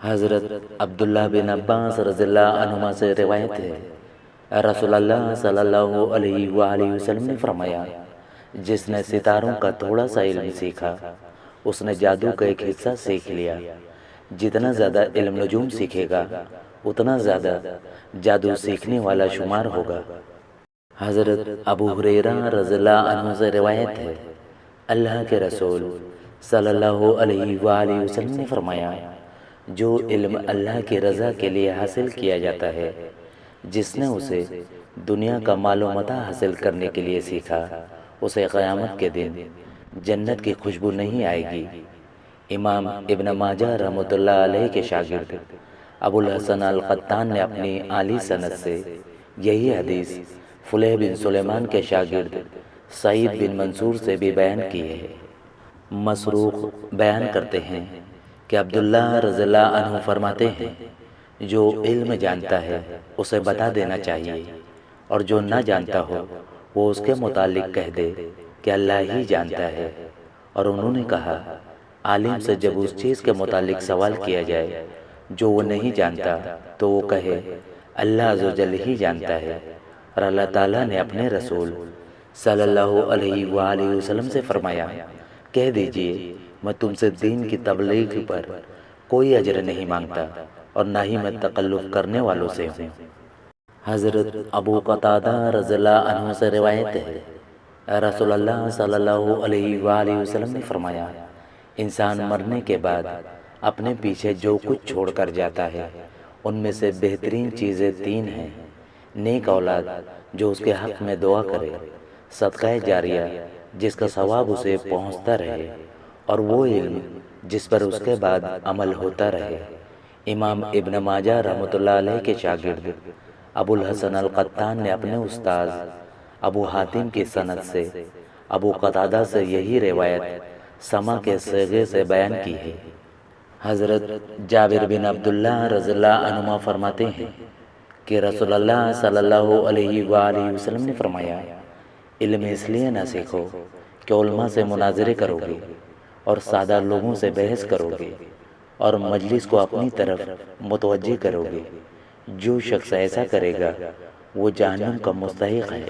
حضرت عبداللہ بن عباس رضی اللہ عنہما سے روایت ہے، رسول اللہ صلی اللہ علیہ وآلہ وسلم نے فرمایا، جس نے ستاروں کا تھوڑا سا علم سیکھا اس نے جادو کا ایک حصہ سیکھ لیا۔ جتنا زیادہ علم نجوم سیکھے گا اتنا زیادہ جادو سیکھنے والا شمار ہوگا۔ حضرت ابو ہریرہ رضی اللہ عنہ سے روایت ہے، اللہ کے رسول صلی اللہ علیہ وآلہ وسلم نے فرمایا، جو علم اللہ کی رضا کے لیے حاصل کیا جاتا ہے، جس نے اسے دنیا کا مال و متاع حاصل کرنے کے لیے سیکھا، اسے قیامت کے دن جنت کی خوشبو نہیں آئے گی۔ امام ابن ماجہ رحمۃ اللہ علیہ کے شاگرد ابو الحسن القطان نے اپنی عالی سند سے یہی حدیث فلیح بن سلیمان کے شاگرد سعید بن منصور سے بھی بیان کی ہے۔ مسروق بیان کرتے ہیں کہ عبداللہ رضی اللہ عنہ فرماتے ہیں، جو علم جانتا ہے اسے بتا دینا چاہیے، اور جو نہ جانتا ہو وہ اس کے متعلق کہہ دے کہ اللہ ہی جانتا ہے۔ اور انہوں نے کہا، عالم سے جب اس چیز کے متعلق سوال کیا جائے جو وہ نہیں جانتا تو وہ کہے اللہ عز و جل ہی جانتا ہے۔ اور اللہ تعالیٰ نے اپنے رسول صلی اللہ علیہ وآلہ وسلم سے فرمایا، کہہ دیجئے میں تم سے دین کی تبلیغ پر کوئی اجر نہیں مانگتا اور نہ ہی میں تکلف کرنے والوں سے ہوں۔ حضرت ابو قتادہ رضی اللہ عنہ سے روایت ہے، رسول اللہ صلی اللہ علیہ وآلہ وسلم نے فرمایا، انسان مرنے کے بعد اپنے پیچھے جو کچھ چھوڑ کر جاتا ہے ان میں سے بہترین چیزیں تین ہیں: نیک اولاد جو اس کے حق میں دعا کرے، صدقہ جاریہ جس کا ثواب اسے پہنچتا رہے، اور وہ علم جس پر اس کے بعد عمل ہوتا رہے۔ امام ابن ماجہ رحمۃ اللہ علیہ کے شاگرد ابو الحسن القطان نے اپنے استاذ ابو حاتم کی سند سے ابو قتادہ سے یہی روایت سما کے صیغے سے بیان کی ہے۔ حضرت جابر بن عبداللہ رضی اللہ عنہما فرماتے ہیں کہ رسول اللہ صلی اللہ علیہ وآلہ وسلم نے فرمایا، علم اس لیے نہ سیکھو کہ علماء سے مناظرے کرو گے اور سادہ لوگوں سے بحث کرو گے اور مجلس کو اپنی طرف متوجہ کرو گے۔ جو شخص ایسا کرے گا وہ جہنم کا مستحق ہے۔